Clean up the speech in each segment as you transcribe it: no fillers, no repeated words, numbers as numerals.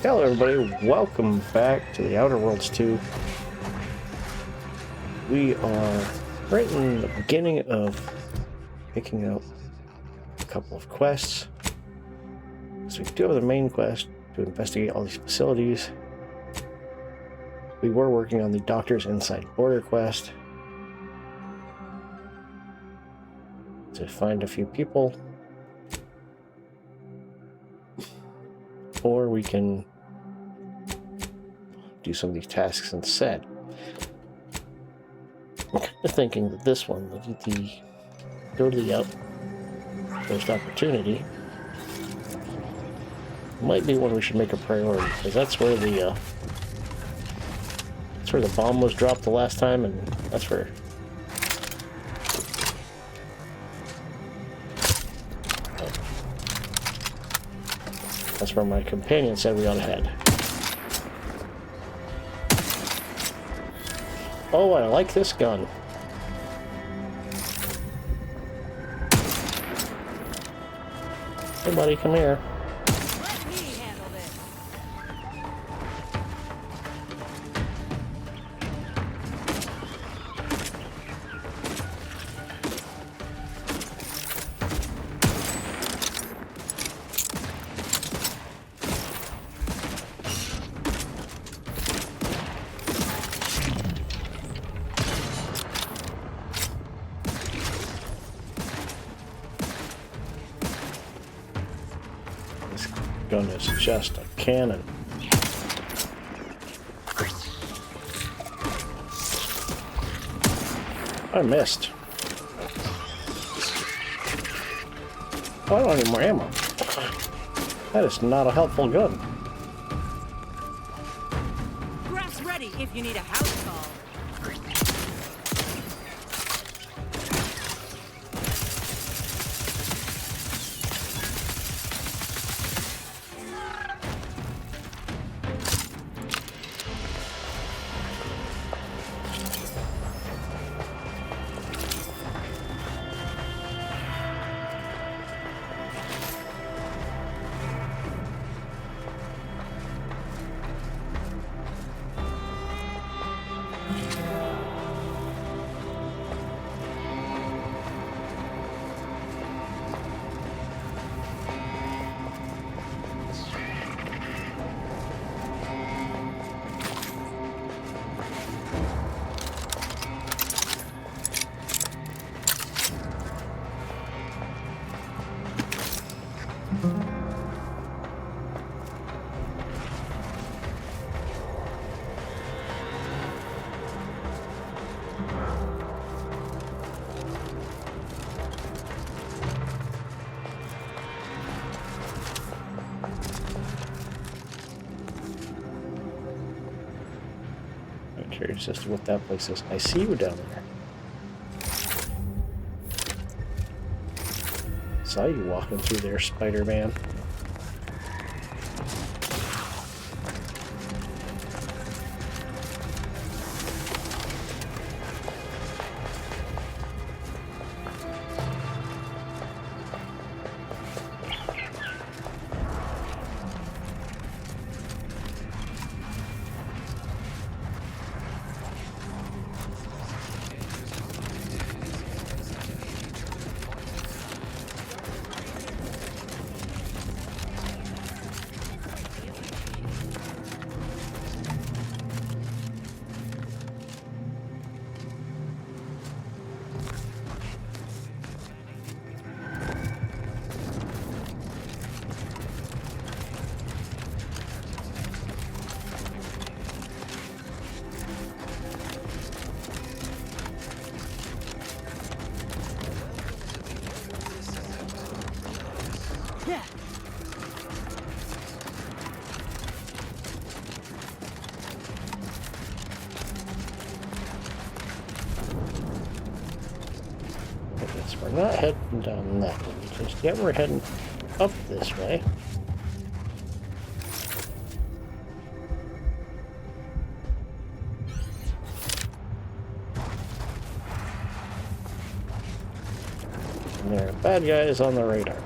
Hello everybody, welcome back to the Outer Worlds 2. We are right in the beginning of picking up a couple of quests. So we do have the main quest to investigate all these facilities. We were working on the Doctor's Inside Border quest to find a few people. Or we can do some of these tasks instead. I'm kind of thinking that this one, go to the outpost opportunity, might be one we should make a priority, because that's where the bomb was dropped the last time, and that's where my companion said we ought to head. Oh, I like this gun. Hey buddy, come here. Let me handle this. Gun is just a cannon. I missed. Oh, I don't need more ammo. That is not a helpful gun. Grass ready if you need a house call. I'm curious as to what that place is. I see you down there. Saw you walking through there, Spider-Man. Yeah. Okay, so we're not heading down that way just yet. We're heading up this way. And there are bad guys on the radar.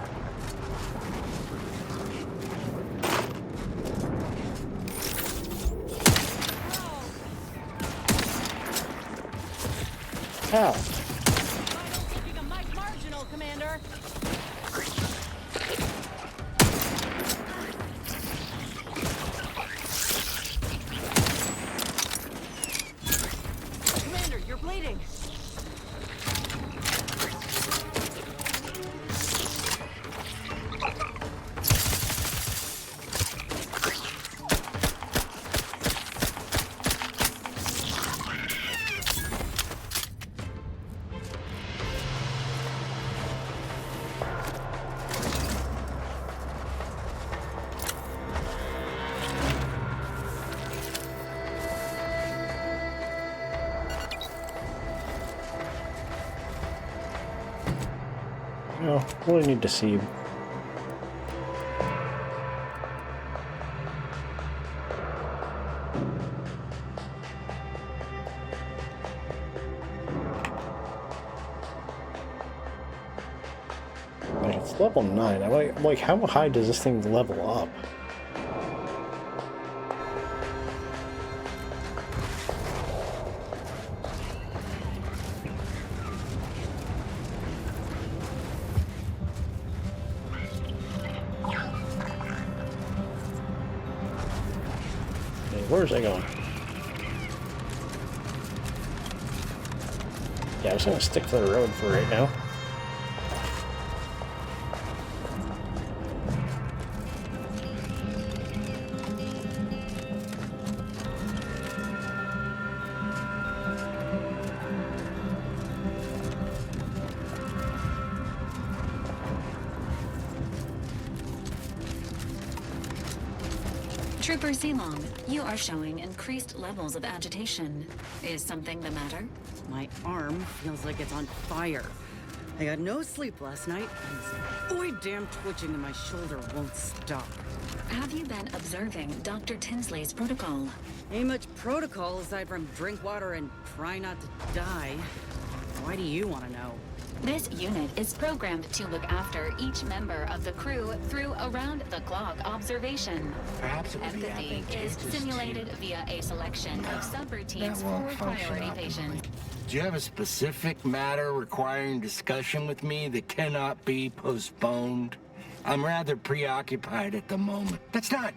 Ow. Vital keeping a mic marginal, Commander. Commander, you're bleeding. Oh, really need to see. Like, it's level 9. I'm like, how high does this thing level up? Where's that going? Yeah, I'm just gonna stick to the road for right now. Trooper Ceylon, you are showing increased levels of agitation. Is something the matter? My arm feels like it's on fire. I got no sleep last night, and this boy damn twitching in my shoulder won't stop. Have you been observing Dr. Tinsley's protocol? Ain't much protocol aside from drink water and try not to die. Why do you want to know? This unit is programmed to look after each member of the crew through around-the-clock observation. Perhaps it would be Empathy is advantageous simulated via a selection of subroutines that won't for function priority optimally. patients. Do you have a specific matter requiring discussion with me that cannot be postponed? I'm rather preoccupied at the moment. That's not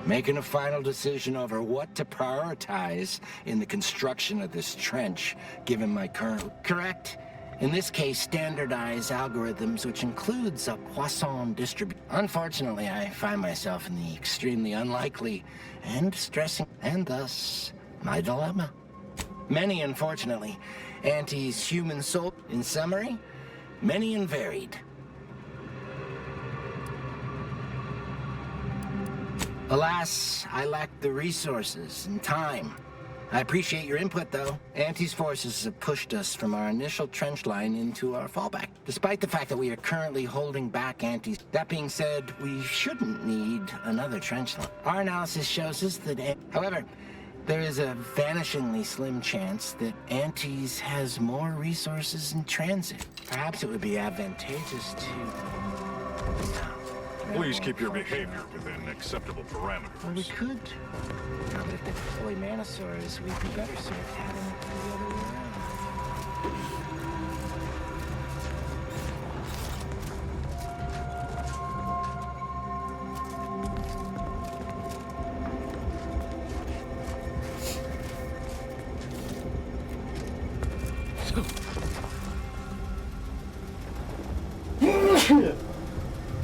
making a final decision over what to prioritize in the construction of this trench, given my current... Correct? In this case, standardized algorithms, which includes a Poisson distribution. Unfortunately, I find myself in the extremely unlikely and distressing, and thus, my dilemma. Many, unfortunately, Auntie's human soul. In summary, many and varied. Alas, I lack the resources and time. I appreciate your input, though. Auntie's forces have pushed us from our initial trench line into our fallback, despite the fact that we are currently holding back Auntie's. That being said, we shouldn't need another trench line. Our analysis shows us that, however, there is a vanishingly slim chance that Auntie's has more resources in transit. Perhaps it would be advantageous to... Please keep your behavior within acceptable parameters. Well, we could. But if they're fully Manosaurs, we'd be better served having it the other way around.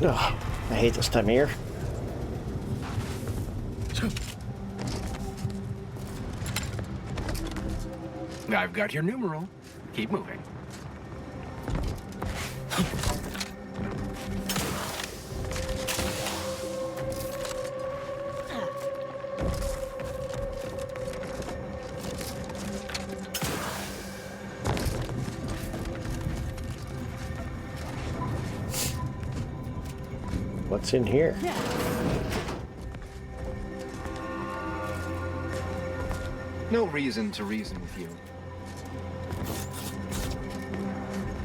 Ugh, I hate this time of year. I've got your numeral. Keep moving. What's in here? No reason to reason with you.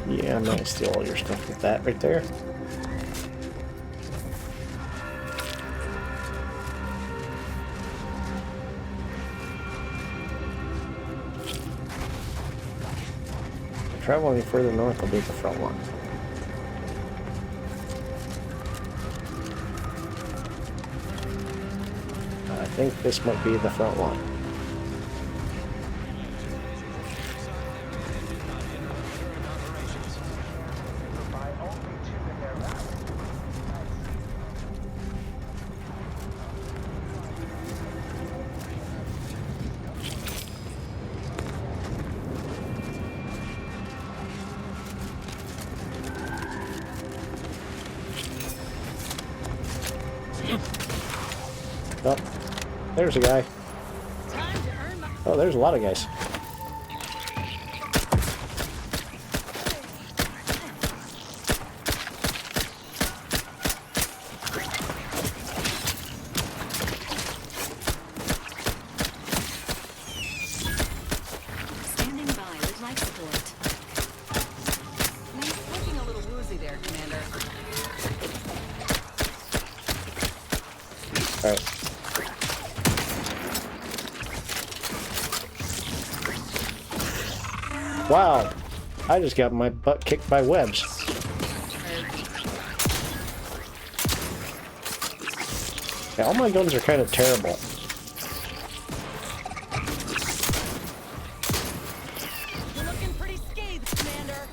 Yeah, I'm gonna steal all your stuff with that right there. travel any further north, I'll be at the front line. I think this might be the front line. Oh, there's a guy. Oh, there's a lot of guys. Standing by with life support. He's looking a little woozy there, Commander. All right. Wow, I just got my butt kicked by webs. Yeah, all my guns are kind of terrible. You're looking pretty scathed, Commander.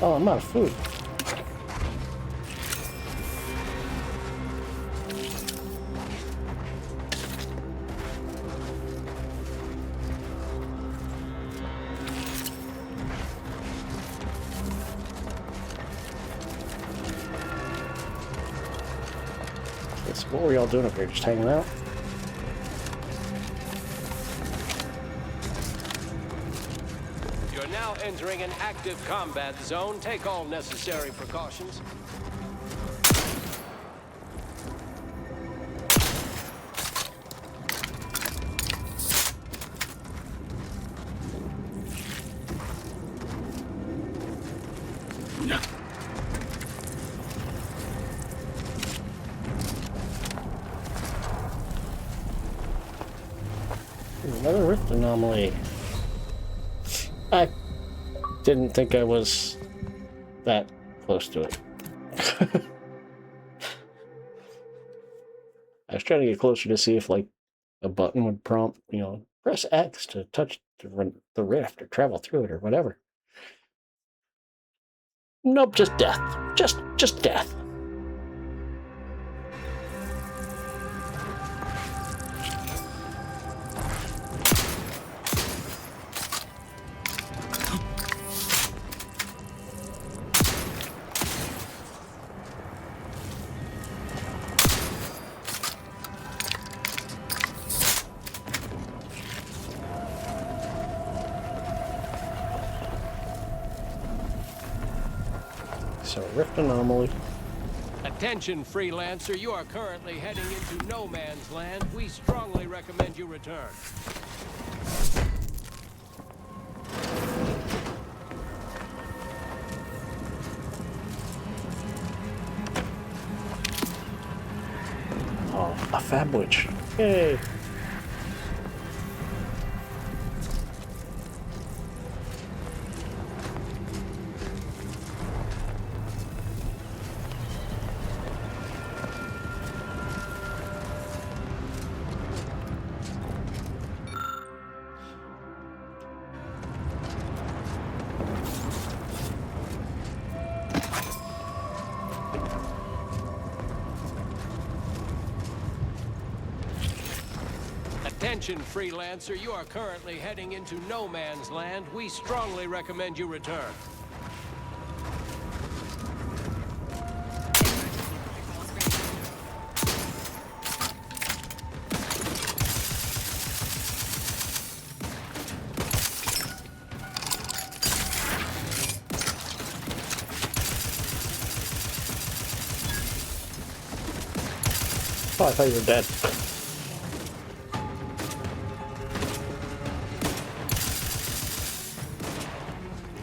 Oh, I'm out of food. What were y'all doing up here? Just hanging out? You're now entering an active combat zone. Take all necessary precautions. Another rift anomaly. I didn't think I was that close to it. I was trying to get closer to see if, like, a button would prompt, you know, press X to touch the rift or travel through it or whatever. Nope, just death. Just death. So, rift anomaly. Attention, freelancer. You are currently heading into no man's land. We strongly recommend you return. Oh, a fab witch. Yay. Attention, freelancer. You are currently heading into no man's land. We strongly recommend you return. Oh, I thought you were dead.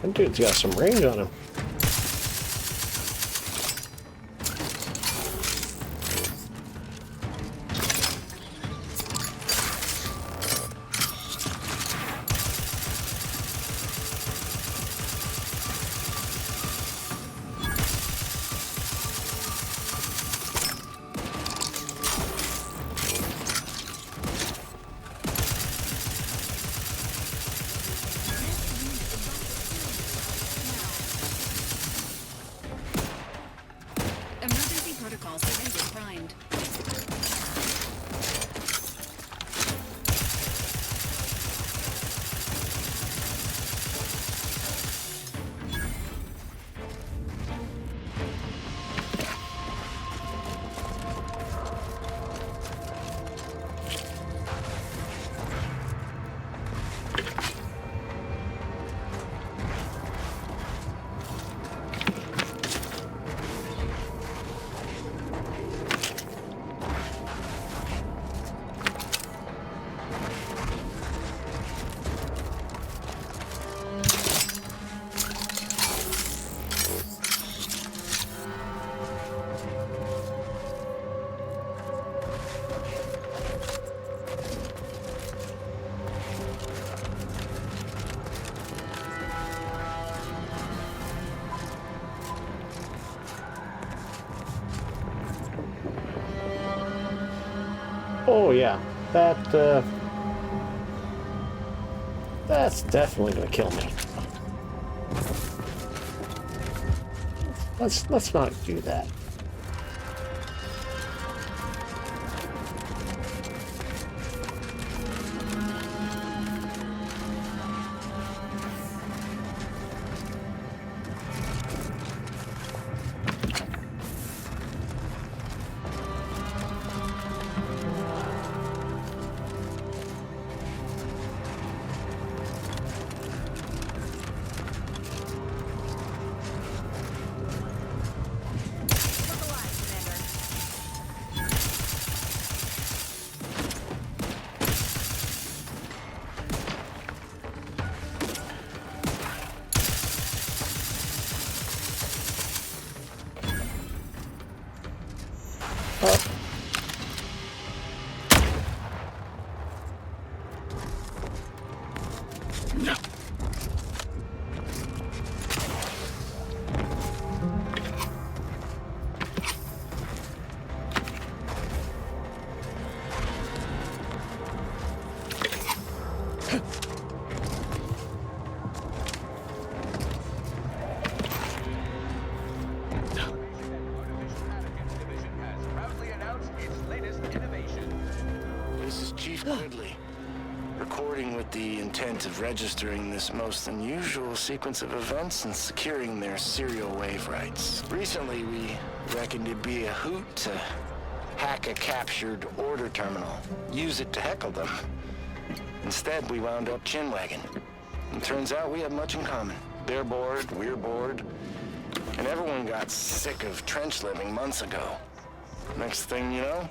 That dude's got some range on him. primed. Oh yeah, that's definitely gonna kill me. Let's not do that. Of registering this most unusual sequence of events and securing their serial wave rights. Recently, we reckoned it'd be a hoot to hack a captured order terminal, use it to heckle them. Instead, we wound up chinwagging. And turns out we have much in common. They're bored, we're bored, and everyone got sick of trench living months ago. Next thing you know,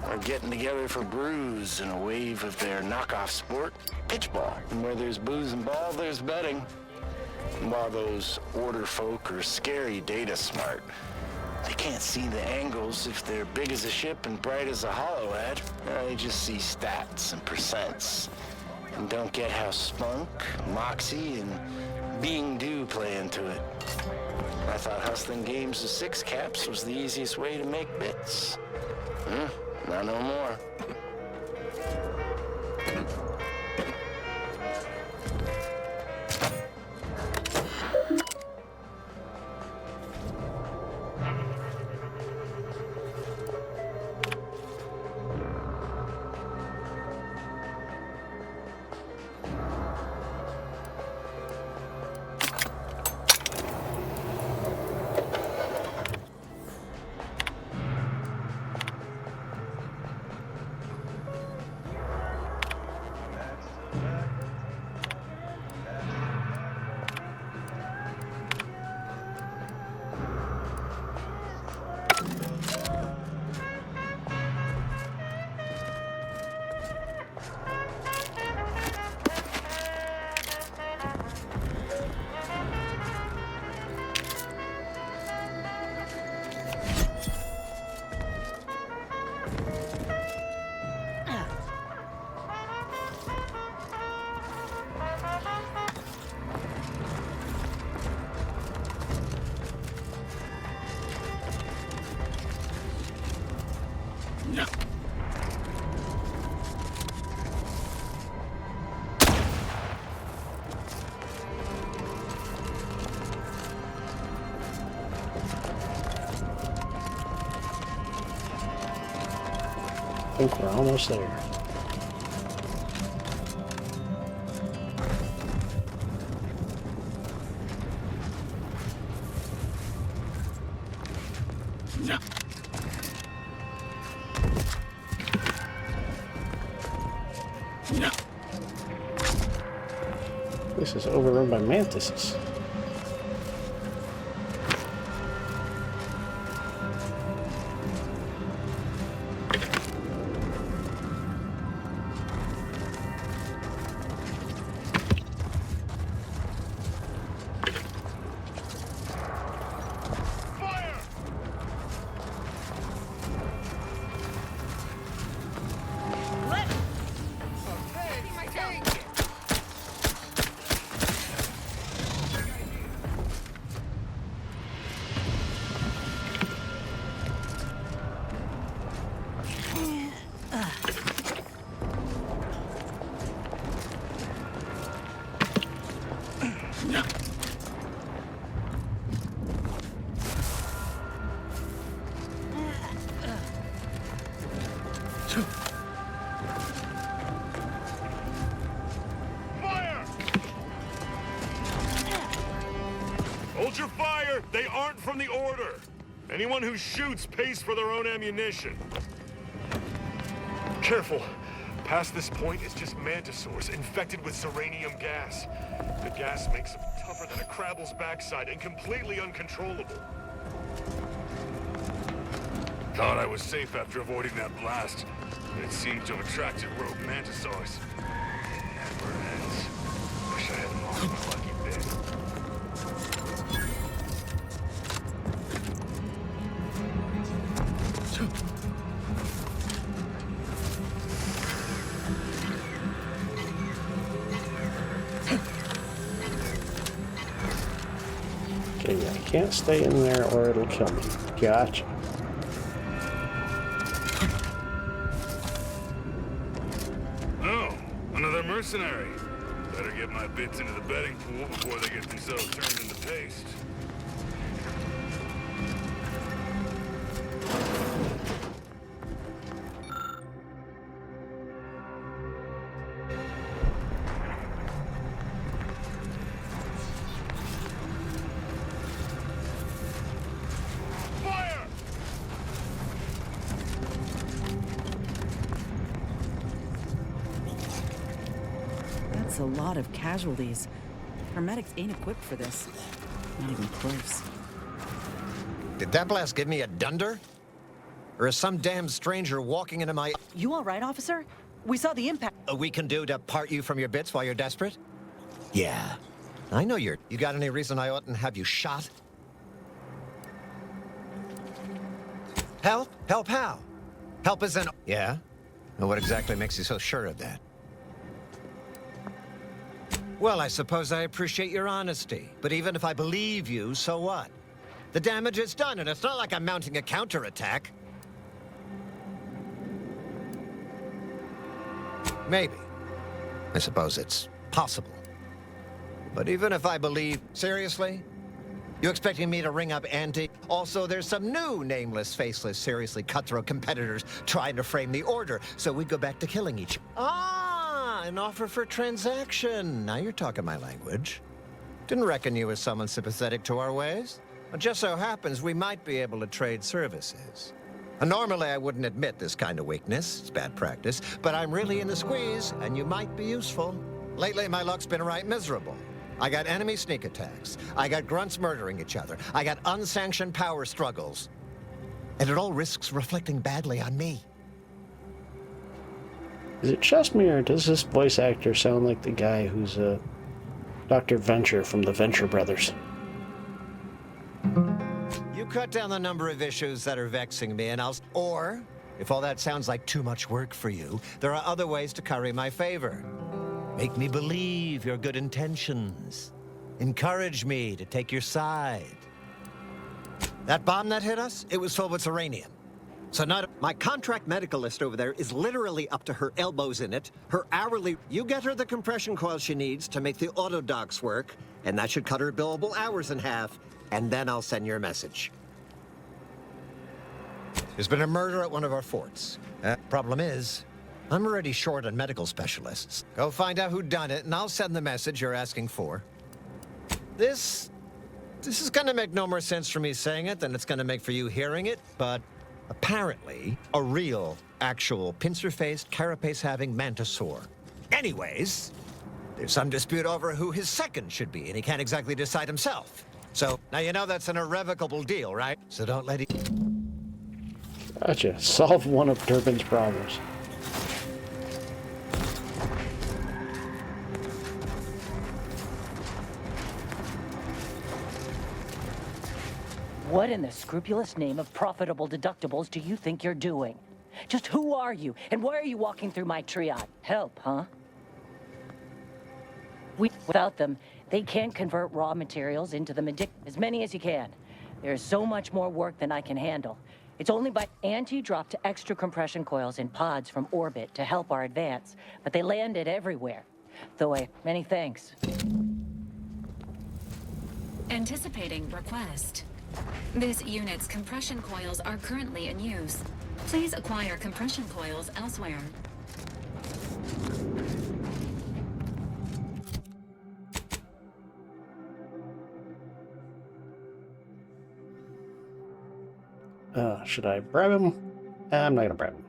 we're getting together for brews in a wave of their knockoff sport, pitchball. And where there's booze and ball, there's betting. And while those order folk are scary data smart, they can't see the angles if they're big as a ship and bright as a hollow ad. They just see stats and percents and don't get how spunk, moxie, and being due play into it. I thought hustling games with six caps was the easiest way to make bits. Not no more. think we're almost there. This is overrun by mantises. Hold your fire! They aren't from the Order! Anyone who shoots pays for their own ammunition. Careful. Past this point is just mantisaurs infected with seranium gas. The gas makes them tougher than a crabble's backside and completely uncontrollable. Thought I was safe after avoiding that blast, but it seemed to have attracted rogue mantisaurs. Never ends. Wish I hadn't lost my lucky bit. Okay, I can't stay in there or it'll kill me. Gotcha. Oh, another mercenary. Better get my bits into the betting pool before they get themselves turned into paste. Fire! That's a lot of casualties. Our medics ain't equipped for this. Not even close. Did that blast give me a dunder? Or is some damn stranger walking into my... You all right, officer? We saw the impact. we can do to part you from your bits while you're desperate? Yeah. I know you're... You got any reason I oughtn't have you shot? Help? Help how? Help is an... Yeah? Well, what exactly makes you so sure of that? Well, I suppose I appreciate your honesty. But even if I believe you, so what? The damage is done, and it's not like I'm mounting a counterattack. Maybe. I suppose it's possible. But even if I believe... Seriously? You expecting me to ring up ante? Also, there's some new nameless, faceless, seriously cutthroat competitors trying to frame the Order, so we go back to killing each... Ah, an offer for transaction. Now you're talking my language. Didn't reckon you as someone sympathetic to our ways. It just so happens we might be able to trade services. Normally, I wouldn't admit this kind of weakness. It's bad practice. But I'm really in the squeeze, and you might be useful. Lately, my luck's been right miserable. I got enemy sneak attacks. I got grunts murdering each other. I got unsanctioned power struggles. And it all risks reflecting badly on me. Is it just me, or does this voice actor sound like the guy who's Dr. Venture from the Venture Brothers? You cut down the number of issues that are vexing me, and I'll... Or, if all that sounds like too much work for you, there are other ways to curry my favor. Make me believe your good intentions. Encourage me to take your side. That bomb that hit us, it was filled with uranium. So not... My contract medical list over there is literally up to her elbows in it. Her hourly... You get her the compression coil she needs to make the auto docs work, and that should cut her billable hours in half, and then I'll send your message. There's been a murder at one of our forts. Problem is, I'm already short on medical specialists. Go find out who done it, and I'll send the message you're asking for. This is gonna make no more sense for me saying it than it's gonna make for you hearing it, but apparently, a real, actual, pincer-faced, carapace-having mantisaur. Anyways, there's some dispute over who his second should be, and he can't exactly decide himself. So, now you know that's an irrevocable deal, right? So don't let it... Gotcha. Solve one of Durbin's problems. What in the scrupulous name of profitable deductibles do you think you're doing? Just who are you, and why are you walking through my triage? Help, huh? Without them, they can't convert raw materials into the as many as you can. There's so much more work than I can handle. It's only by Auntie dropped extra compression coils in pods from orbit to help our advance, but they landed everywhere. Though many thanks. Anticipating request. This unit's compression coils are currently in use. Please acquire compression coils elsewhere. Should I bribe him? I'm not gonna bribe him.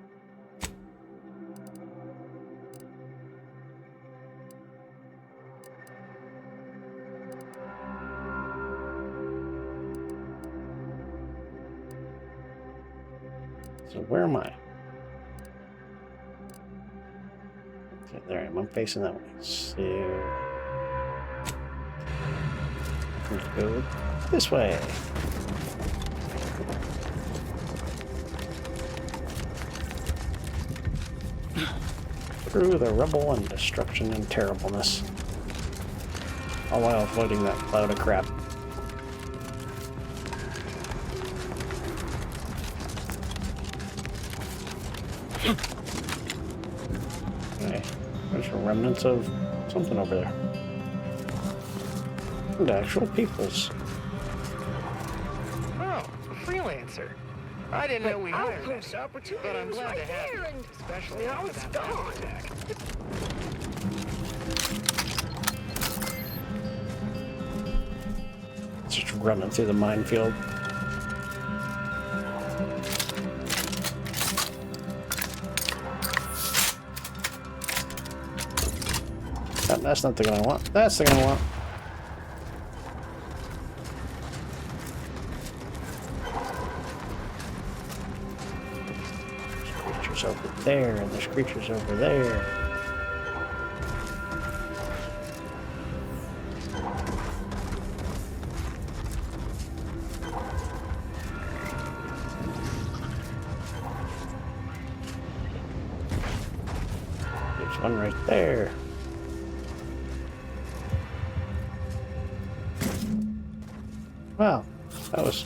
So where am I? Okay, there I am. I'm facing that way. So let's go this way. Through the rubble and destruction and terribleness. All while avoiding that cloud of crap. Okay, there's remnants of something over there. And actual peoples. Oh, a freelancer. I didn't know we hired this opportunity, but I'm glad to have you, especially now it's gone. It's just running through the minefield. That's not the gun I want. That's the gun I want. Over there, and there's creatures over there. There's one right there. Wow, that was...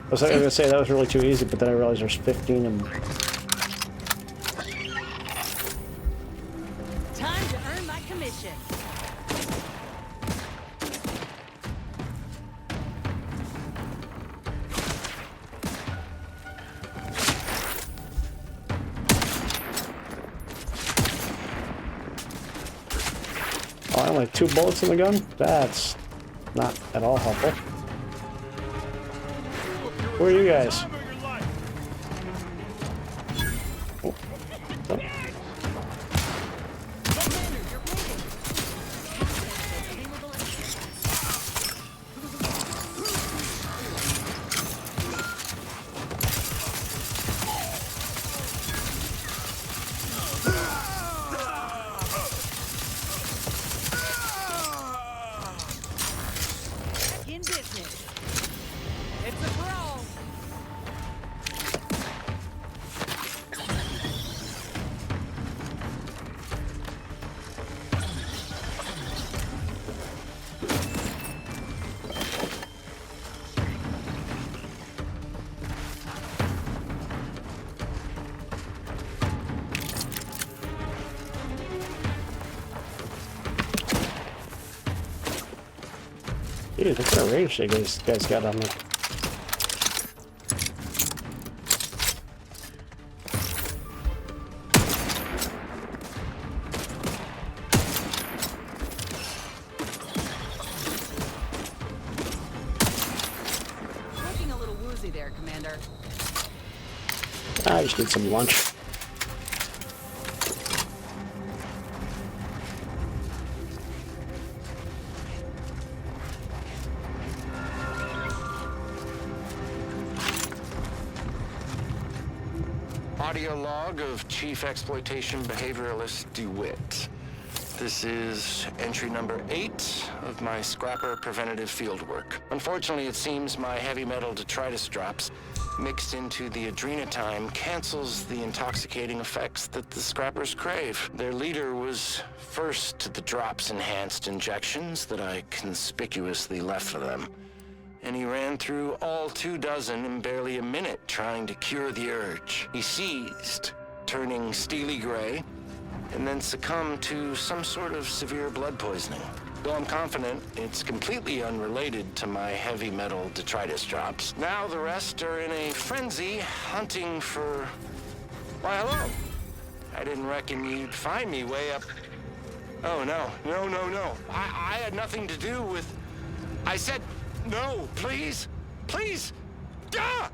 I was going to say that was really too easy, but then I realized there's 15 of them. Time to earn my commission. Oh, only 2 bullets in the gun? That's not at all helpful. Who are you guys? Oh. Oh. In business. It's a brawl. Dude, look at the rage that guys got on me. I just need some lunch. Audio log of Chief Exploitation Behavioralist DeWitt. This is entry number 8 of my scrapper preventative fieldwork. Unfortunately, it seems my heavy metal detritus drops mixed into the adrenatime cancels the intoxicating effects that the scrappers crave. Their leader was first to the drops-enhanced injections that I conspicuously left for them. And he ran through all 24 in barely a minute trying to cure the urge. He seized, turning steely gray, and then succumbed to some sort of severe blood poisoning. Though I'm confident it's completely unrelated to my heavy metal detritus drops. Now the rest are in a frenzy hunting for... Why, hello. I didn't reckon you'd find me way up... Oh, no. I had nothing to do with... I said... No, please! Please! Ah!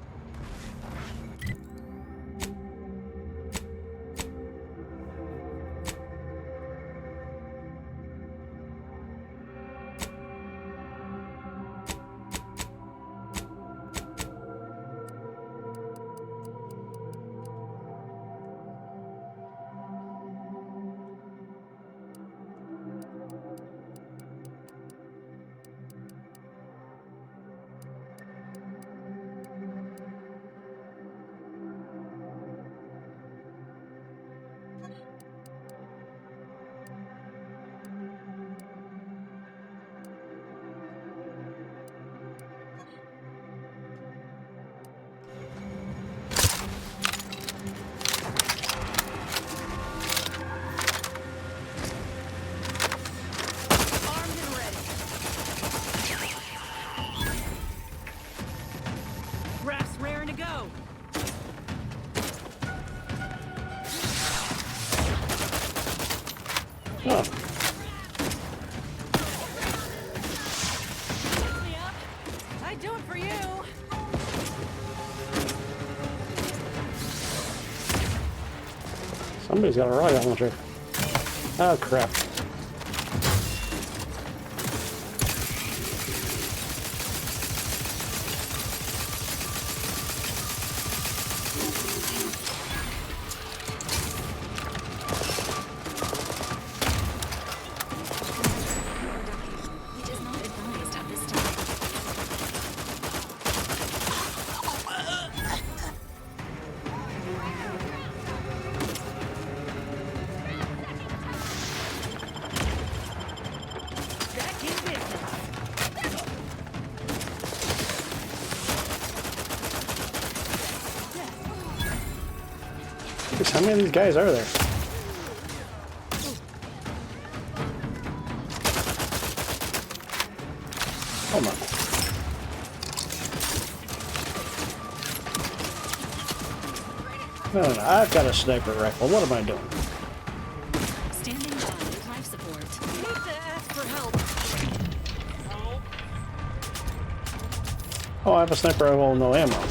Oh. I'd do it for you. Somebody's got a rocket launcher. Oh crap. How many of these guys are there? Hold on. No, I've got a sniper rifle. What am I doing? Standing by with life support. Need to ask for help. Oh, I have a sniper rifle with no ammo.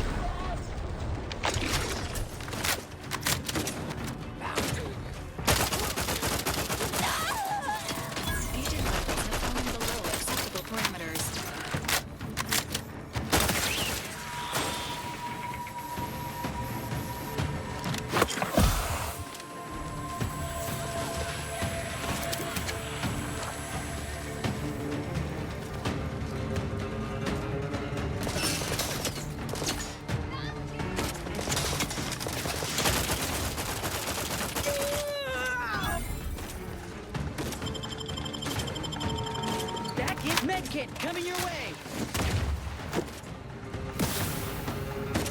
Medkit coming your way.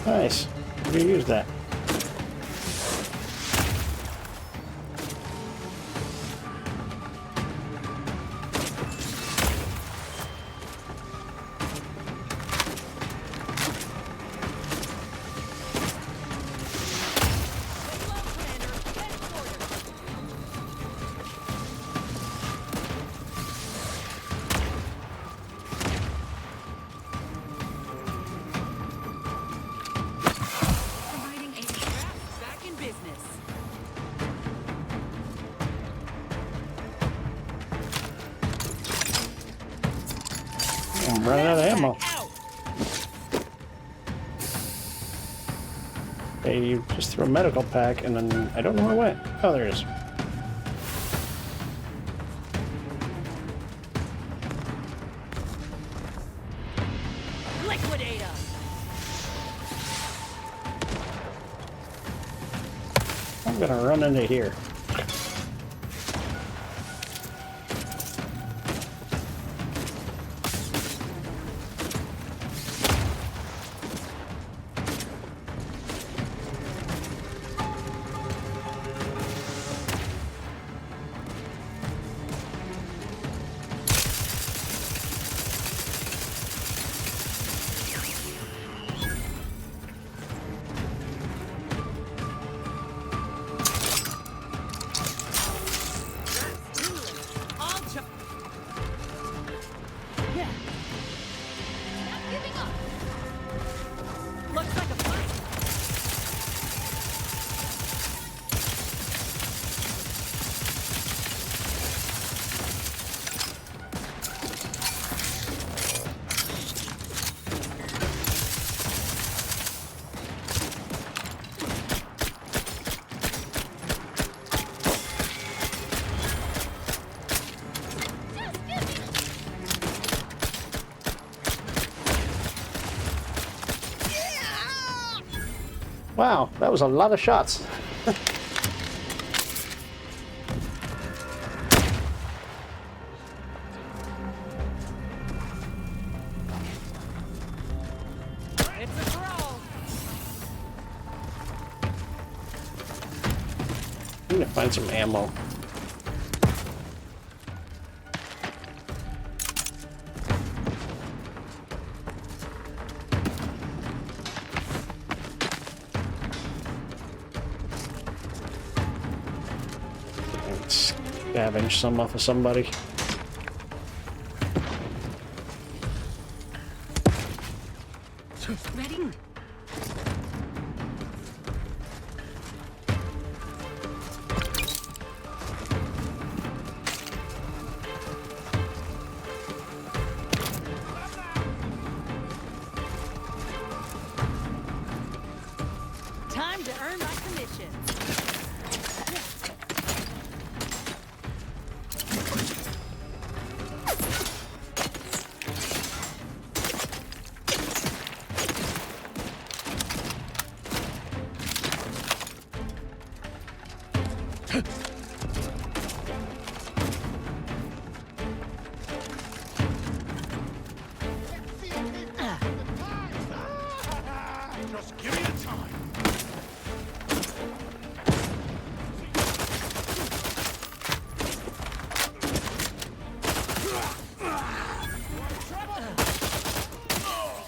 Nice. How do you use that? running out of ammo. Hey, you just threw a medical pack, and then I don't know where it went. Oh, there it is. Liquidator. I'm gonna run into here. Wow, that was a lot of shots. It's a throw. I'm gonna find some ammo. Scavenge some off of somebody. Ready? Time to earn my commission. Just give me the time.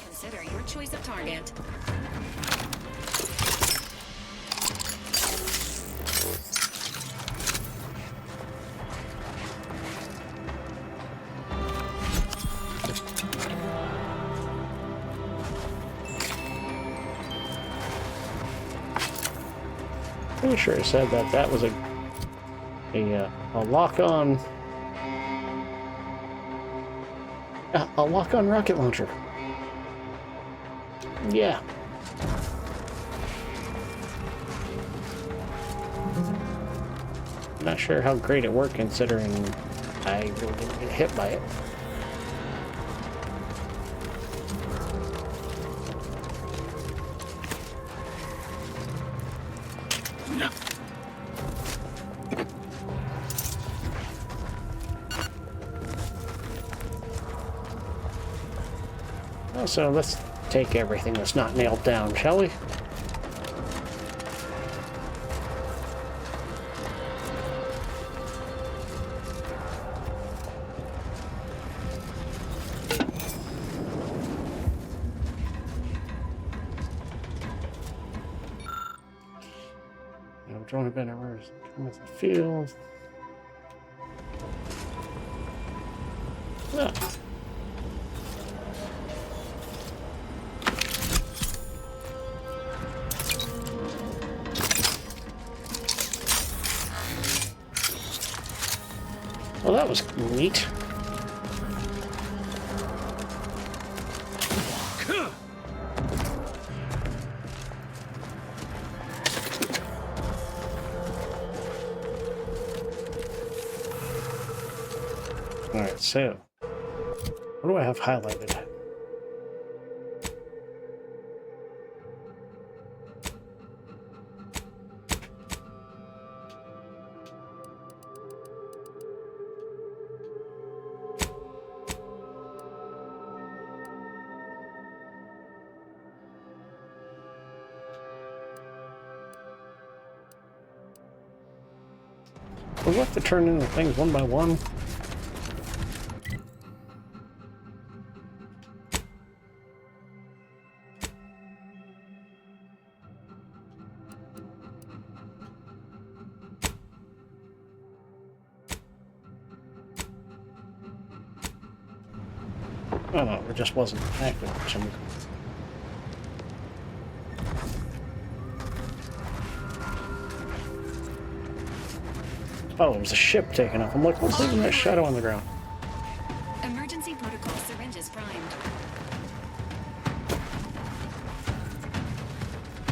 Consider your choice of target. Pretty sure it said that that was a lock-on a lock-on rocket launcher. Yeah. Not sure how great it worked considering I really didn't get hit by it. So let's take everything that's not nailed down, shall we? Drone have been errors with the field. Ah. Well, that was neat. Alright, so what do I have highlighted? We'll have to turn into things one by one. Oh no, it just wasn't active for some reason. Oh, it was a ship taking off. I'm like, what's leaving that shadow on the ground? Emergency protocol syringes primed.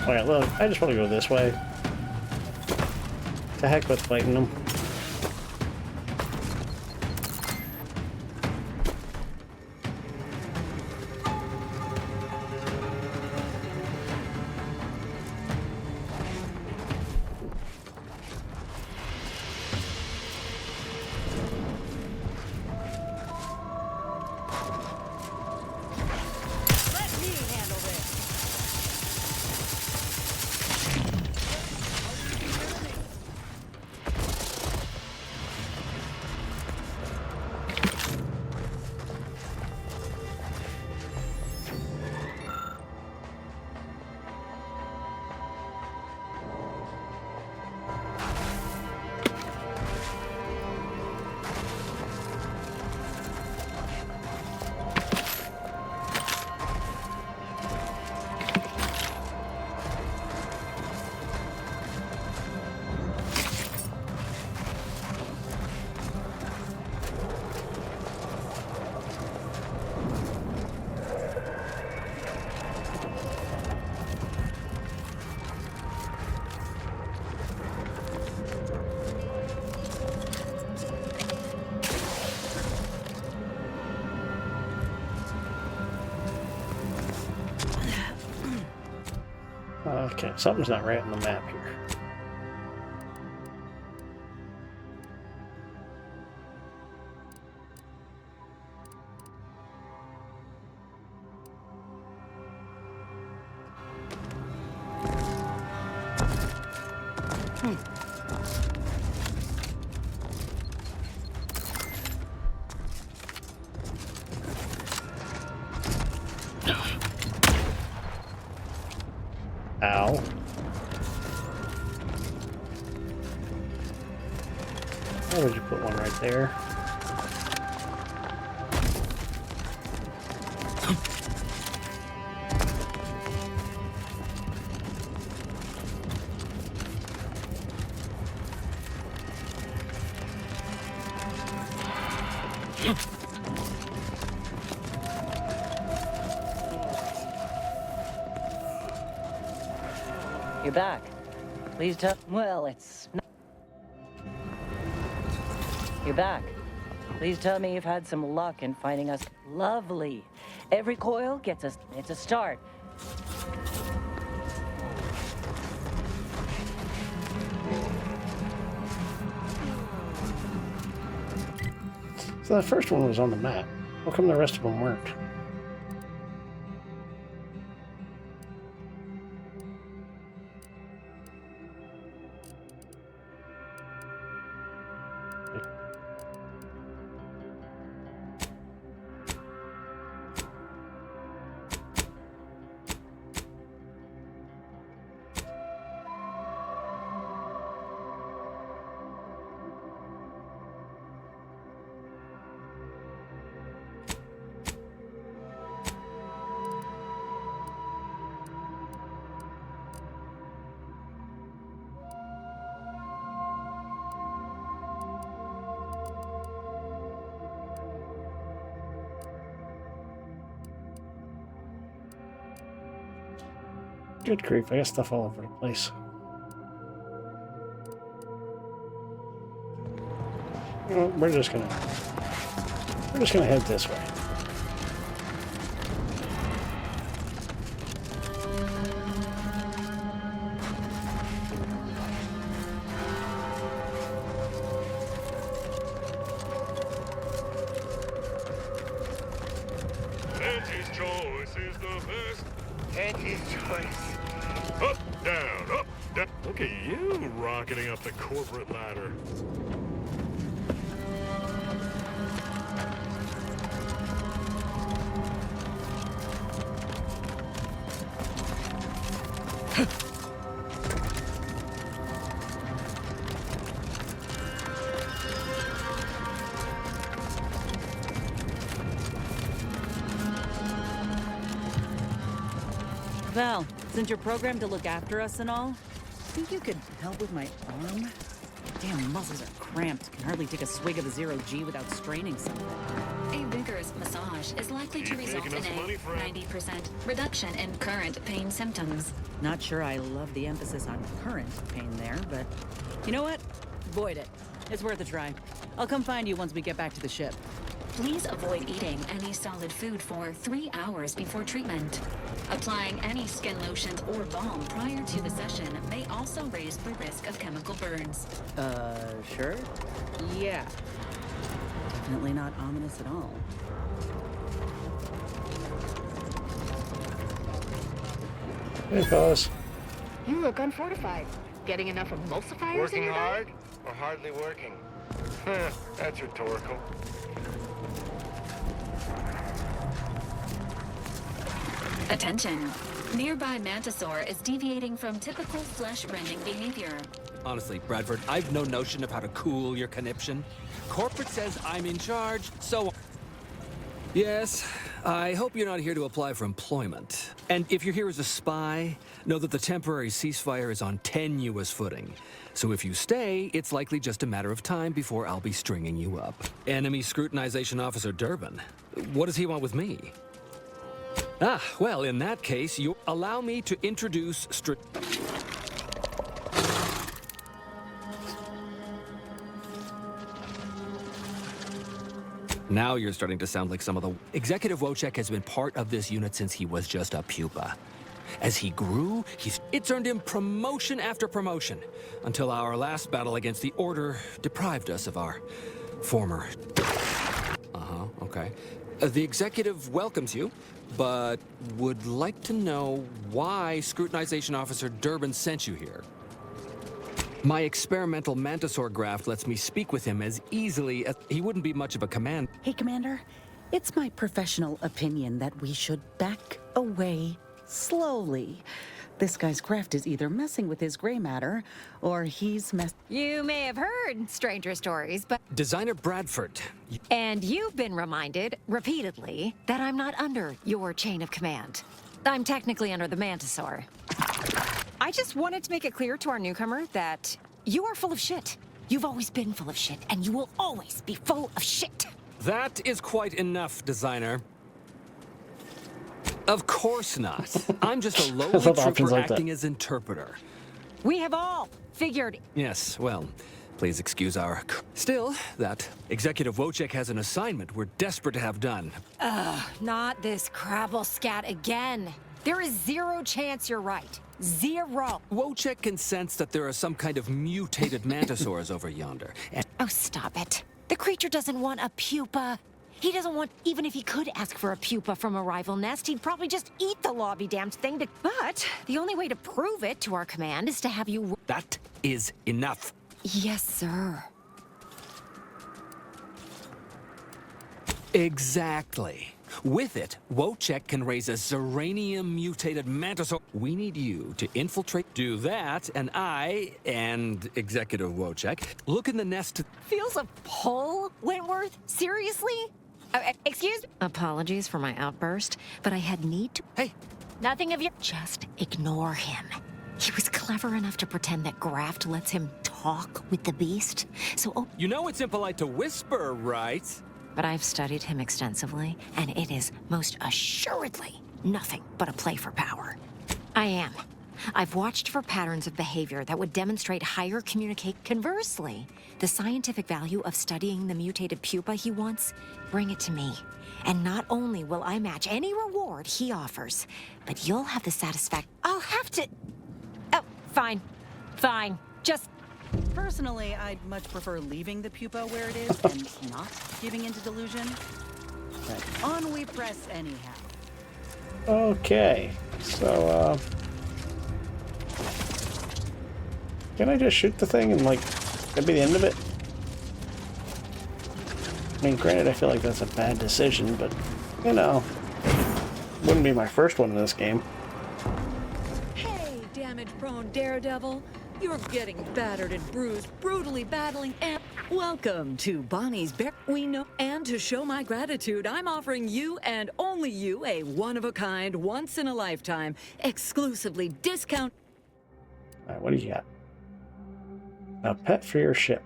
Alright, look, I just want to go this way. To heck with fighting them. Let me handle this. Okay, something's not right on the map here. Ow. Why would you put one right there? You're back. Please tell. Well, it's. You're back. Please tell me you've had some luck in finding us. Lovely. Every coil gets us. It's a start. So the first one was on the map. How come the rest of them weren't? Good grief, I got stuff all over the place. Well, we're just gonna We're just gonna head this way. Auntie's choice is the best. Auntie's choice. Up, down, up, down. Look at you rocketing up the corporate ladder. Val, since you're programmed to look after us and all, think you could help with my arm? Damn, muscles are cramped. Can hardly take a swig of a 0G without straining something. A vigorous massage is likely to Keep result in making us money, a friend. 90% reduction in current pain symptoms. Not sure I love the emphasis on current pain there, but you know what? Void it. It's worth a try. I'll come find you once we get back to the ship. Please avoid eating any solid food for 3 hours before treatment. Applying any skin lotions or balm prior to the session may also raise the risk of chemical burns. Sure? Yeah. Definitely not ominous at all. Hey, fellas. You look unfortified. Getting enough emulsifiers in Working your hard or hardly working? That's rhetorical. Attention! Nearby Mantisaur is deviating from typical flesh-rending behavior. Honestly, Bradford, I've no notion of how to cool your conniption. Corporate says I'm in charge, so... Yes, I hope you're not here to apply for employment. And if you're here as a spy, know that the temporary ceasefire is on tenuous footing. So if you stay, it's likely just a matter of time before I'll be stringing you up. Enemy Scrutinization Officer Durbin. What does he want with me? Ah, well, in that case, you allow me to introduce Now you're starting to sound like some of the... Executive Wojciech has been part of this unit since he was just a pupa. As he grew, it's earned him promotion after promotion, until our last battle against the Order deprived us of our former... okay. The Executive welcomes you, but would like to know why Scrutinization Officer Durbin sent you here. My experimental Mantisaur graft lets me speak with him as easily as... He wouldn't be much of a command... Hey, Commander. It's my professional opinion that we should back away slowly. This guy's craft is either messing with his gray matter, or he's You may have heard stranger stories, but... Designer Bradford. And you've been reminded, repeatedly, that I'm not under your chain of command. I'm technically under the Mantisaur. I just wanted to make it clear to our newcomer that you are full of shit. You've always been full of shit, and you will always be full of shit. That is quite enough, Designer. Of course not. I'm just a lowly trooper like acting as interpreter. We have all figured... Yes, well, please excuse our... Still, that Executive Wojciech has an assignment we're desperate to have done. Not this crabble scat again. There is zero chance you're right. Zero. Wojciech can sense that there are some kind of mutated mantisaurs over yonder. And oh, stop it. The creature doesn't want a pupa. He doesn't want, even if he could ask for a pupa from a rival nest, he'd probably just eat the lobby damned thing. But the only way to prove it to our command is to have you... That is enough. Yes, sir. Exactly. With it, Wojciech can raise a Zeranium-mutated mantisaur. We need you to infiltrate, do that, and I, and Executive Wojciech, look in the nest. Feels a pull, Wentworth? Seriously? Excuse me? Apologies for my outburst, but I had need to... Hey! Nothing of your... Just ignore him. He was clever enough to pretend that Graft lets him talk with the beast, so... Oh, you know it's impolite to whisper, right? But I've studied him extensively, and it is most assuredly nothing but a play for power. I am I've watched for patterns of behavior that would demonstrate higher communicate. Conversely, the scientific value of studying the mutated pupa he wants, bring it to me. And not only will I match any reward he offers, but you'll have the satisfaction. I'll have to... Oh, fine. Fine. Just... Personally, I'd much prefer leaving the pupa where it is and not giving into delusion. But on we press anyhow. Okay, so, can I just shoot the thing and, like, that'd be the end of it? I mean, granted, I feel like that's a bad decision, but, you know, wouldn't be my first one in this game. Hey, damage-prone daredevil. You're getting battered and bruised, brutally battling, and... Welcome to Bonnie's Bear. We know, and to show my gratitude, I'm offering you and only you a one-of-a-kind, once-in-a-lifetime, exclusively discount... Alright, what do you got? A pet for your ship.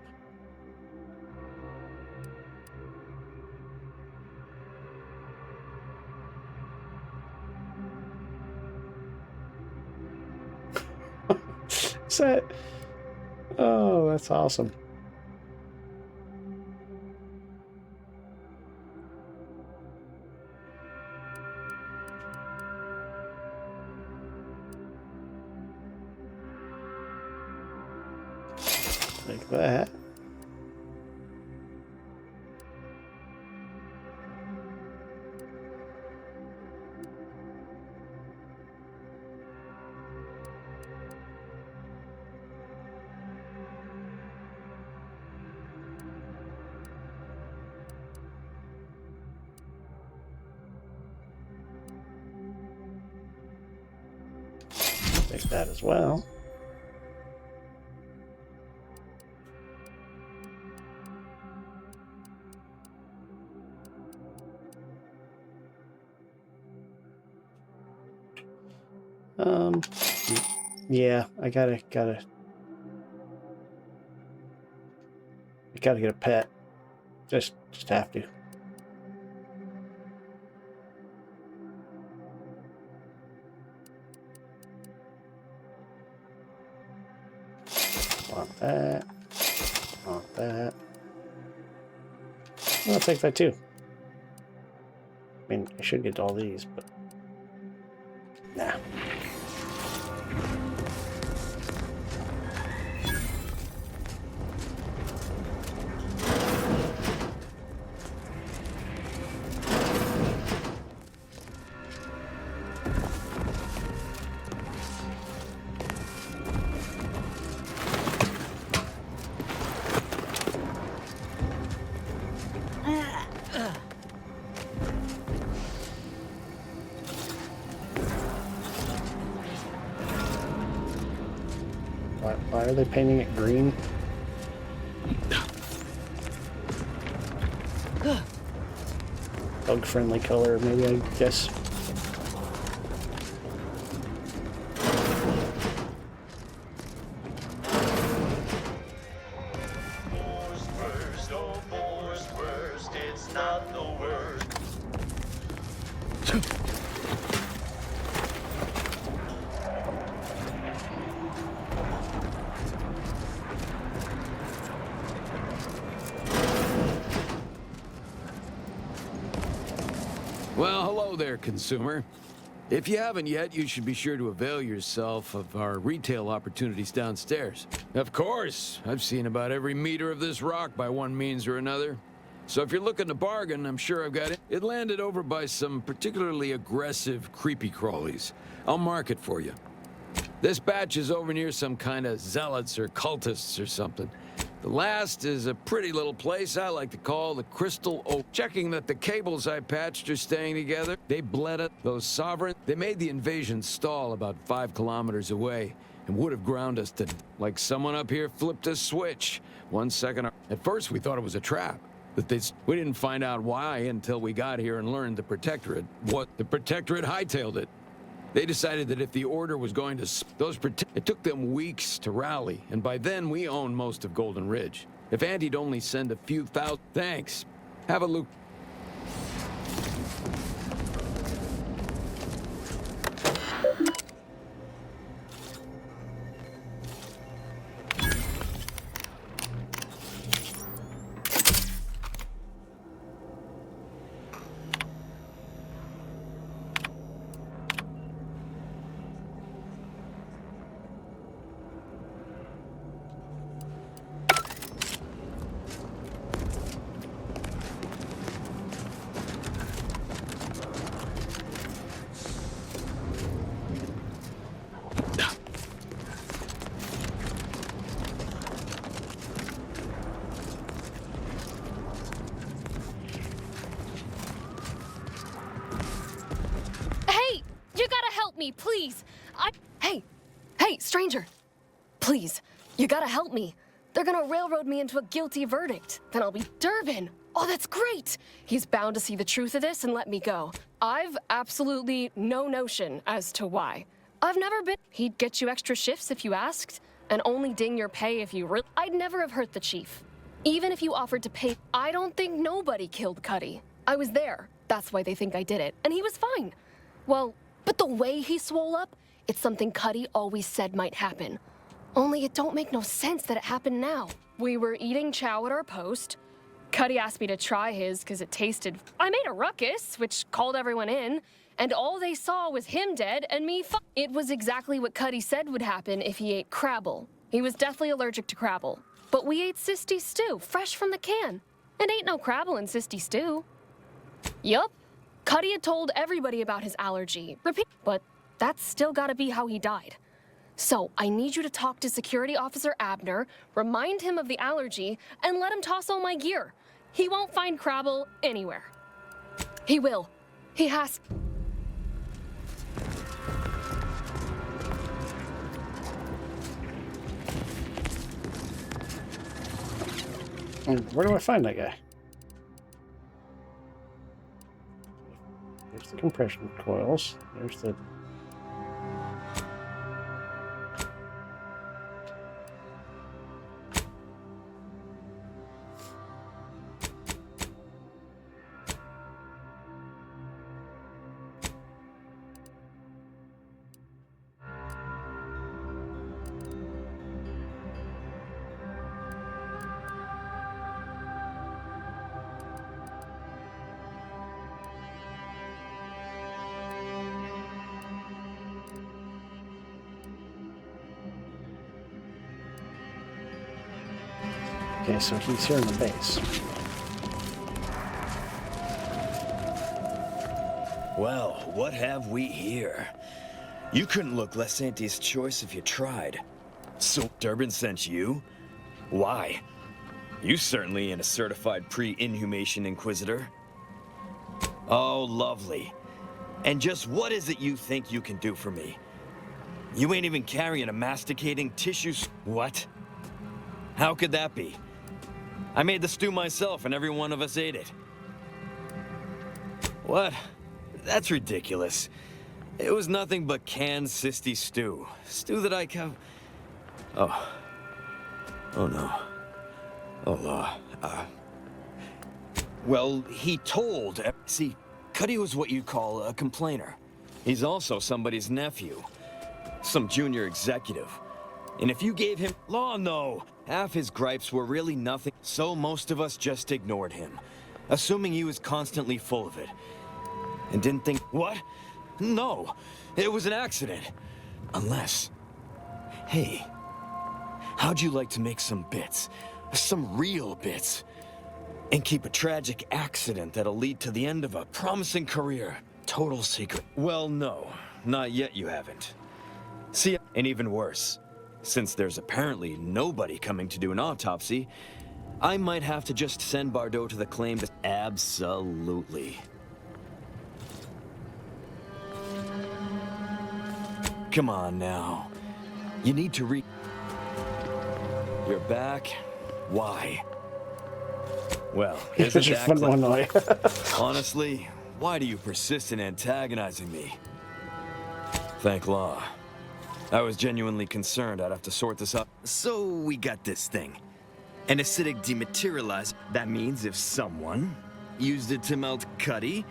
Is that... Oh, that's awesome. Like that. Take that as well. Yeah, I gotta get a pet. Just have to. Want that. Want that. I'll take that too. I mean, I should get all these, but nah. Why are they painting it green? Bug-friendly color, maybe, I guess. Well, hello there, consumer. If you haven't yet, you should be sure to avail yourself of our retail opportunities downstairs. Of course, I've seen about every meter of this rock by one means or another. So if you're looking to bargain, I'm sure I've got it. It landed over by some particularly aggressive creepy crawlies. I'll mark it for you. This batch is over near some kind of zealots or cultists or something. The last is a pretty little place I like to call the Crystal Oak. Checking that the cables I patched are staying together. They bled it. Those sovereign. They made the invasion stall about 5 kilometers away and would have ground us to... Like someone up here flipped a switch. 1 second. At first we thought it was a trap. We didn't find out why until we got here and learned the Protectorate. The Protectorate hightailed it. They decided that if the Order was going to... It took them weeks to rally, and by then we owned most of Golden Ridge. If Auntie'd only send a few thousand... Thanks. Have a look. me, please. Hey, stranger. Please, you gotta help me. They're gonna railroad me into a guilty verdict. Then I'll be Durbin. Oh, that's great. He's bound to see the truth of this and let me go. I've absolutely no notion as to why. I've never been. He'd get you extra shifts if you asked, and only ding your pay if you I'd never have hurt the chief. Even if you offered to pay, I don't think nobody killed Cuddy. I was there. That's why they think I did it, and he was fine. Well, but the way he swole up, it's something Cuddy always said might happen. Only it don't make no sense that it happened now. We were eating chow at our post. Cuddy asked me to try his because it tasted. I made a ruckus, which called everyone in, and all they saw was him dead and me It was exactly what Cuddy said would happen if he ate crabble. He was deathly allergic to crabble. But we ate sisty stew, fresh from the can. And ain't no crabble in sisty stew. Yup. Cuddy had told everybody about his allergy. Repeat. But that's still gotta be how he died. So, I need you to talk to Security Officer Abner, remind him of the allergy, and let him toss all my gear. He won't find crabble anywhere. He will. He has... And where do I find that guy? There's the compression coils. There's the... Okay, so he's here in the base. Well, what have we here? You couldn't look less Auntie's choice if you tried. So Durbin sent you? Why? You certainly ain't a certified pre-inhumation inquisitor. Oh, lovely. And just what is it you think you can do for me? You ain't even carrying a masticating tissue. What? How could that be? I made the stew myself and every one of us ate it. What? That's ridiculous. It was nothing but canned sisty stew. Stew that I Oh. Oh no. Oh, well, he told... See, Cuddy was what you'd call a complainer. He's also somebody's nephew. Some junior executive. And if you gave him... no! Half his gripes were really nothing, so most of us just ignored him, assuming he was constantly full of it. And didn't think... What? No! It was an accident. Unless... Hey, how'd you like to make some bits? Some real bits? And keep a tragic accident that'll lead to the end of a promising career? Total secret. Well, no. Not yet you haven't. See, and even worse. Since there's apparently nobody coming to do an autopsy, I might have to just send Bardot to the claim to... Absolutely. Come on now. You need to You're back? Why? Well, isn't that fun one way. Honestly, why do you persist in antagonizing me? Thank law. I was genuinely concerned I'd have to sort this out. So we got this thing. An acidic dematerializer. That means if someone used it to melt Cuddy,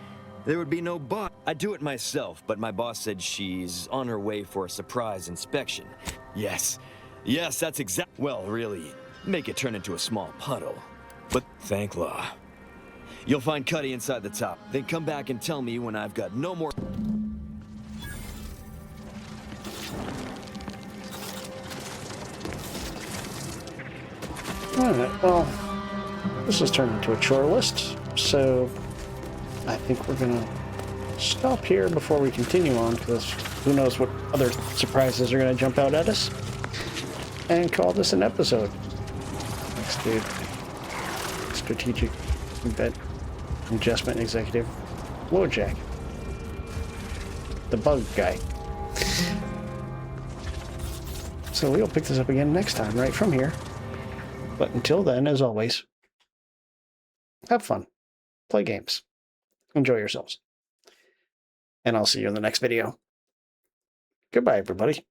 there would be no boss. I'd do it myself, but my boss said she's on her way for a surprise inspection. Yes, that's exact. Well, really, make it turn into a small puddle. But thank law. You'll find Cuddy inside the top. Then come back and tell me when I've got no more... Alright, well, this has turned into a chore list, so I think we're gonna stop here before we continue on, because who knows what other surprises are gonna jump out at us, and call this an episode. Next dude, strategic event adjustment executive, Wojak, the bug guy. So we'll pick this up again next time, right from here. But until then, as always, have fun, play games, enjoy yourselves. And I'll see you in the next video. Goodbye, everybody.